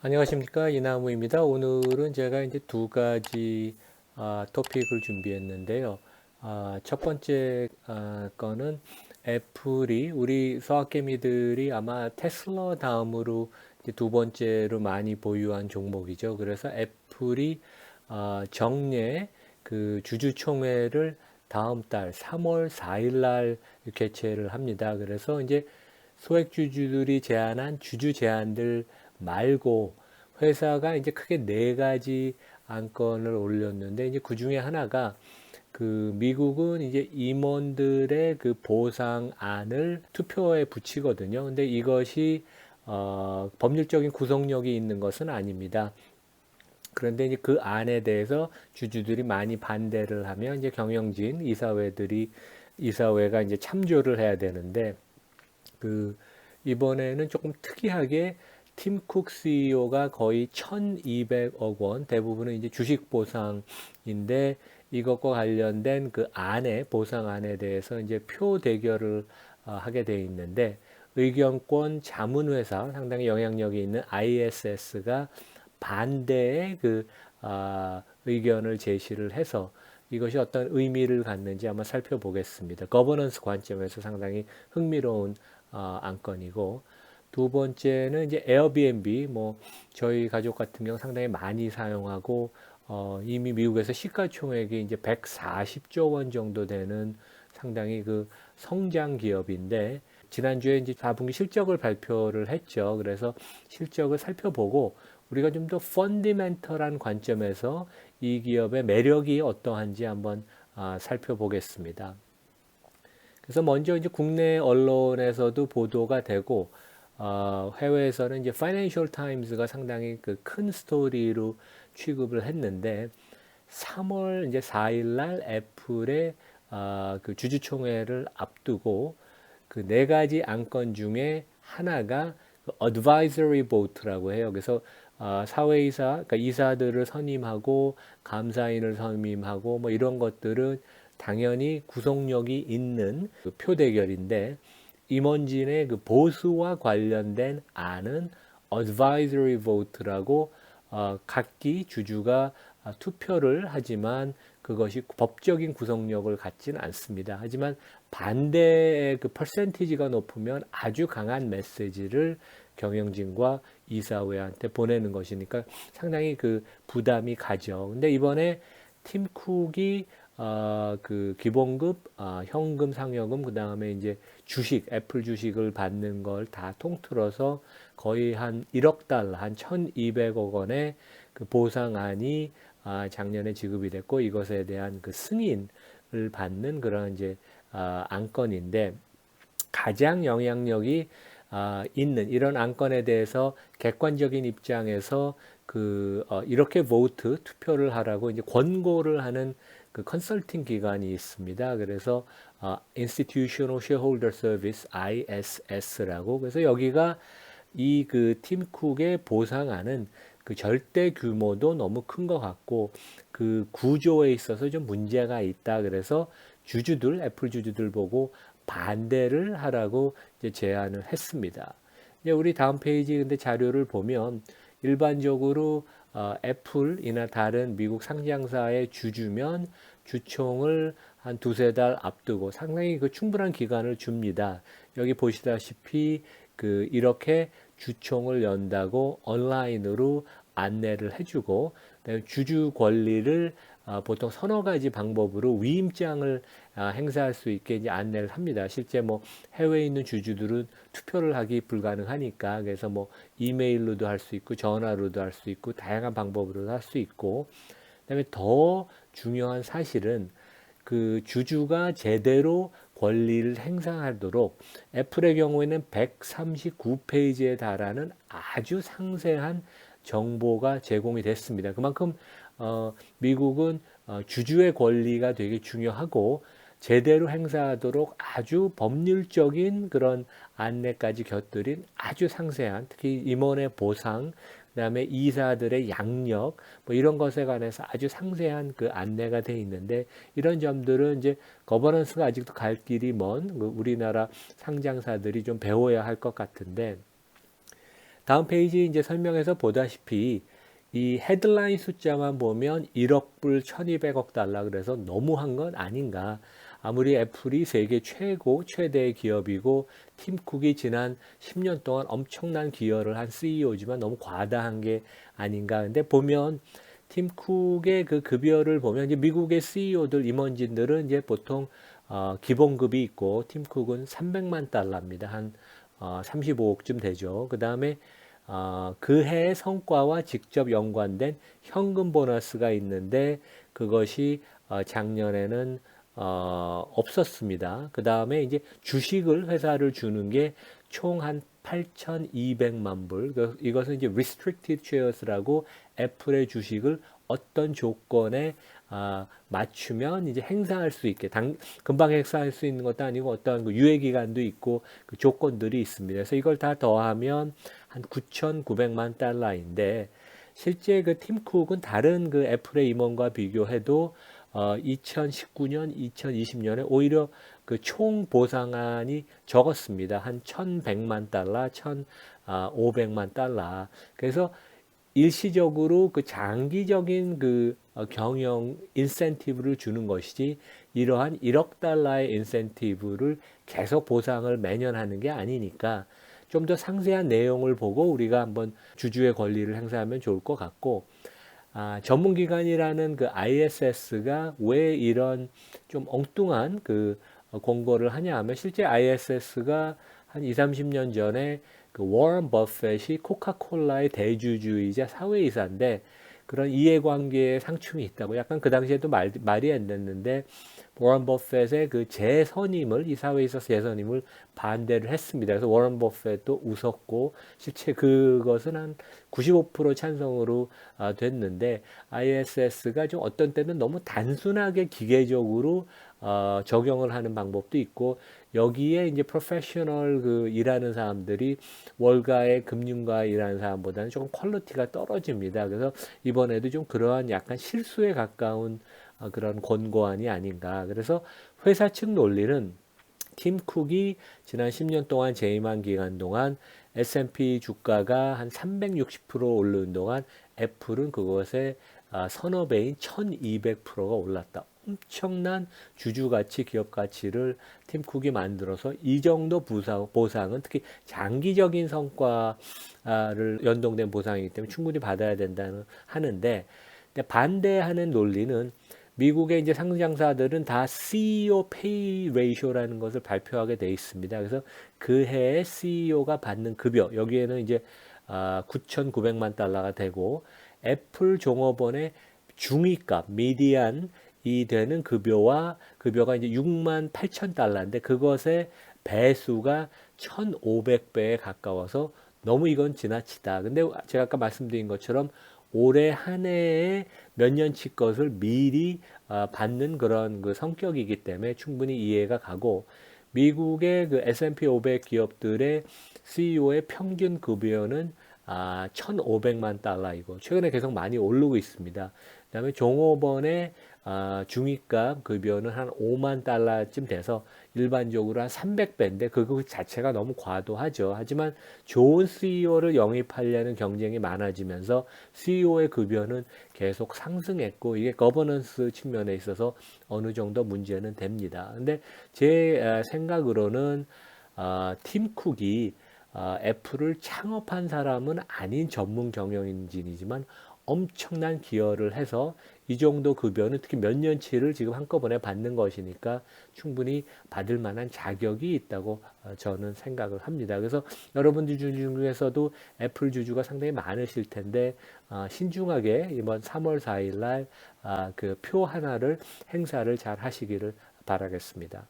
안녕하십니까, 이나무입니다. 오늘은 제가 이제 두 가지 토픽을 준비했는데요. 첫 번째 거는 애플이 우리 서학개미들이 아마 테슬라 다음으로 이제 두 번째로 많이 보유한 종목이죠. 그래서 애플이 정례 그 주주총회를 다음 달 3월 4일 날 개최를 합니다. 그래서 이제 소액주주들이 제안한 주주 제안들 말고 회사가 이제 크게 네 가지 안건을 올렸는데 이제 그 중에 하나가 그 미국은 이제 임원들의 그 보상안을 투표에 붙이거든요. 근데 이것이 법률적인 구속력이 있는 것은 아닙니다. 그런데 이제 그 안에 대해서 주주들이 많이 반대를 하면 이제 경영진 이사회가 이제 참조를 해야 되는데 그 이번에는 조금 특이하게 팀 쿡 CEO가 거의 1,200억 원, 대부분은 이제 주식 보상인데 이것과 관련된 그 안에 보상안에 대해서 이제 표 대결을 하게 돼 있는데 의견권 자문회사 상당히 영향력이 있는 ISS가 반대의 의견을 제시를 해서 이것이 어떤 의미를 갖는지 한번 살펴보겠습니다. 거버넌스 관점에서 상당히 흥미로운 안건이고 두 번째는 이제 에어비앤비 뭐 저희 가족 같은 경우 상당히 많이 사용하고 이미 미국에서 시가총액이 이제 140조 원 정도 되는 상당히 그 성장 기업인데 지난주에 이제 4분기 실적을 발표를 했죠. 그래서 실적을 살펴보고 우리가 좀 더 펀디멘털한 관점에서 이 기업의 매력이 어떠한지 한번 살펴보겠습니다. 그래서 먼저 이제 국내 언론에서도 보도가 되고 해외에서는 이제 파이낸셜 타임즈가 상당히 그 큰 스토리로 취급을 했는데 3월 이제 4일 날 애플의 그 주주총회를 앞두고 그 네 가지 안건 중에 하나가 그 advisory vote라고 해요. 그래서 사회이사, 그러니까 이사들을 선임하고 감사인을 선임하고 뭐 이런 것들은 당연히 구속력이 있는 그 표대결인데 임원진의 그 보수와 관련된 안은 advisory vote라고 각기 주주가 투표를 하지만 그것이 법적인 구속력을 갖지는 않습니다. 하지만 반대의 그 퍼센티지가 높으면 아주 강한 메시지를 경영진과 이사회한테 보내는 것이니까 상당히 그 부담이 가죠. 근데 이번에 팀 쿡이 그 기본급, 현금, 상여금, 그 다음에 이제 애플 주식을 받는 걸 다 통틀어서 거의 한 1억 달러, 한 1,200억 원의 그 보상안이 작년에 지급이 됐고 이것에 대한 그 승인을 받는 그런 이제 안건인데 가장 영향력이 있는 이런 안건에 대해서 객관적인 입장에서 이렇게 투표를 하라고 이제 권고를 하는 그 컨설팅 기관이 있습니다. 그래서 Institutional Shareholder Service ISS라고 그래서 여기가 이 그 팀 쿡의 보상안은 그 절대 규모도 너무 큰 것 같고 그 구조에 있어서 좀 문제가 있다. 그래서 애플 주주들 보고 반대를 하라고 이제 제안을 했습니다. 이제 우리 다음 페이지 근데 자료를 보면 일반적으로 애플이나 다른 미국 상장사의 주주면 주총을 한 두세 달 앞두고 상당히 그 충분한 기간을 줍니다. 여기 보시다시피 이렇게 주총을 연다고 온라인으로 안내를 해주고 주주 권리를 보통 서너 가지 방법으로 위임장을 행사할 수 있게 이제 안내를 합니다. 실제 뭐 해외에 있는 주주들은 투표를 하기 불가능하니까 그래서 뭐 이메일로도 할 수 있고 전화로도 할 수 있고 다양한 방법으로도 할 수 있고 그다음에 더 중요한 사실은 그 주주가 제대로 권리를 행사하도록 애플의 경우에는 139페이지에 달하는 아주 상세한 정보가 제공이 됐습니다. 그만큼 미국은 주주의 권리가 되게 중요하고 제대로 행사하도록 아주 법률적인 그런 안내까지 곁들인 아주 상세한 특히 임원의 보상 그다음에 이사들의 양력 뭐 이런 것에 관해서 아주 상세한 그 안내가 돼 있는데 이런 점들은 이제 거버넌스가 아직도 갈 길이 먼 우리나라 상장사들이 좀 배워야 할 것 같은데 다음 페이지 이제 설명에서 보다시피 이 헤드라인 숫자만 보면 1억 불 1200억 달러 그래서 너무한 건 아닌가. 아무리 애플이 세계 최대의 기업이고 팀 쿡이 지난 10년 동안 엄청난 기여를 한 CEO지만 너무 과다한 게 아닌가. 근데 보면 팀 쿡의 그 급여를 보면 이제 미국의 CEO들 임원진들은 이제 보통 기본급이 있고 팀 쿡은 300만 달러입니다. 한 35억쯤 되죠. 그 다음에 그 해의 성과와 직접 연관된 현금 보너스가 있는데 그것이 작년에는 없었습니다. 그 다음에 이제 주식을 회사를 주는 게 총 한 8,200만 불. 이것은 이제 restricted shares라고 애플의 주식을 어떤 조건에 맞추면 이제 행사할 수 있게 금방 행사할 수 있는 것도 아니고 어떤 그 유예 기간도 있고 그 조건들이 있습니다. 그래서 이걸 다 더하면 한 9,900만 달러인데 실제 그 팀 쿡은 다른 그 애플의 임원과 비교해도 2019년, 2020년에 오히려 그 총 보상안이 적었습니다. 한 1,100만 달러, 1,500만 달러. 그래서 일시적으로 그 장기적인 그 경영 인센티브를 주는 것이지 이러한 1억 달러의 인센티브를 계속 보상을 매년 하는 게 아니니까 좀 더 상세한 내용을 보고 우리가 한번 주주의 권리를 행사하면 좋을 것 같고 전문기관이라는 그 ISS가 왜 이런 좀 엉뚱한 그 공고를 하냐 하면 실제 ISS가 한 2, 30년 전에 그 워런 버핏이 코카콜라의 대주주이자 사회이사인데 그런 이해관계에 상충이 있다고 약간 그 당시에도 말이 안 됐는데 워런 버핏의 그 재선임을 이 사회이사 재선임을 반대를 했습니다. 그래서 워런 버핏도 웃었고 실제 그것은 한 95% 찬성으로 됐는데 ISS가 좀 어떤 때는 너무 단순하게 기계적으로 적용을 하는 방법도 있고 여기에 이제 프로페셔널 그 일하는 사람들이 월가의 금융가에 일하는 사람보다는 조금 퀄리티가 떨어집니다. 그래서 이번에도 좀 그러한 약간 실수에 가까운 그런 권고안이 아닌가. 그래서 회사 측 논리는 팀 쿡이 지난 10년 동안 재임한 기간 동안 S&P 주가가 한 360% 오르는 동안 애플은 그것에 서너 배인 1200%가 올랐다. 엄청난 주주 가치, 기업 가치를 팀 쿡이 만들어서 이 정도 보상은 특히 장기적인 성과를 연동된 보상이기 때문에 충분히 받아야 된다는 하는데 반대하는 논리는 미국의 이제 상장사들은 다 CEO 페이 레이쇼라는 것을 발표하게 돼 있습니다. 그래서 그 해에 CEO가 받는 급여 여기에는 이제 9,900만 달러가 되고 애플 종업원의 중위값 미디안이 되는 급여가 이제 6만 8천 달러인데 그것의 배수가 1,500배에 가까워서 너무 이건 지나치다. 근데 제가 아까 말씀드린 것처럼 올해 한 해에 몇 년치 것을 미리 받는 그런 그 성격이기 때문에 충분히 이해가 가고 미국의 그 S&P 500 기업들의 CEO의 평균 급여는 1,500만 달러이고 최근에 계속 많이 오르고 있습니다. 그다음에 종업원의 중위값 급여는 한 5만 달러쯤 돼서 일반적으로 한 300배인데 그거 자체가 너무 과도하죠. 하지만 좋은 CEO를 영입하려는 경쟁이 많아지면서 CEO의 급여는 계속 상승했고 이게 거버넌스 측면에 있어서 어느 정도 문제는 됩니다. 근데 제 생각으로는 팀 쿡이 애플을 창업한 사람은 아닌 전문 경영인이지만 엄청난 기여를 해서 이 정도 급여는 특히 몇 년치를 지금 한꺼번에 받는 것이니까 충분히 받을 만한 자격이 있다고 저는 생각을 합니다. 그래서 여러분들 중에서도 애플 주주가 상당히 많으실 텐데 신중하게 이번 3월 4일 날 그 표 하나를 행사를 잘 하시기를 바라겠습니다.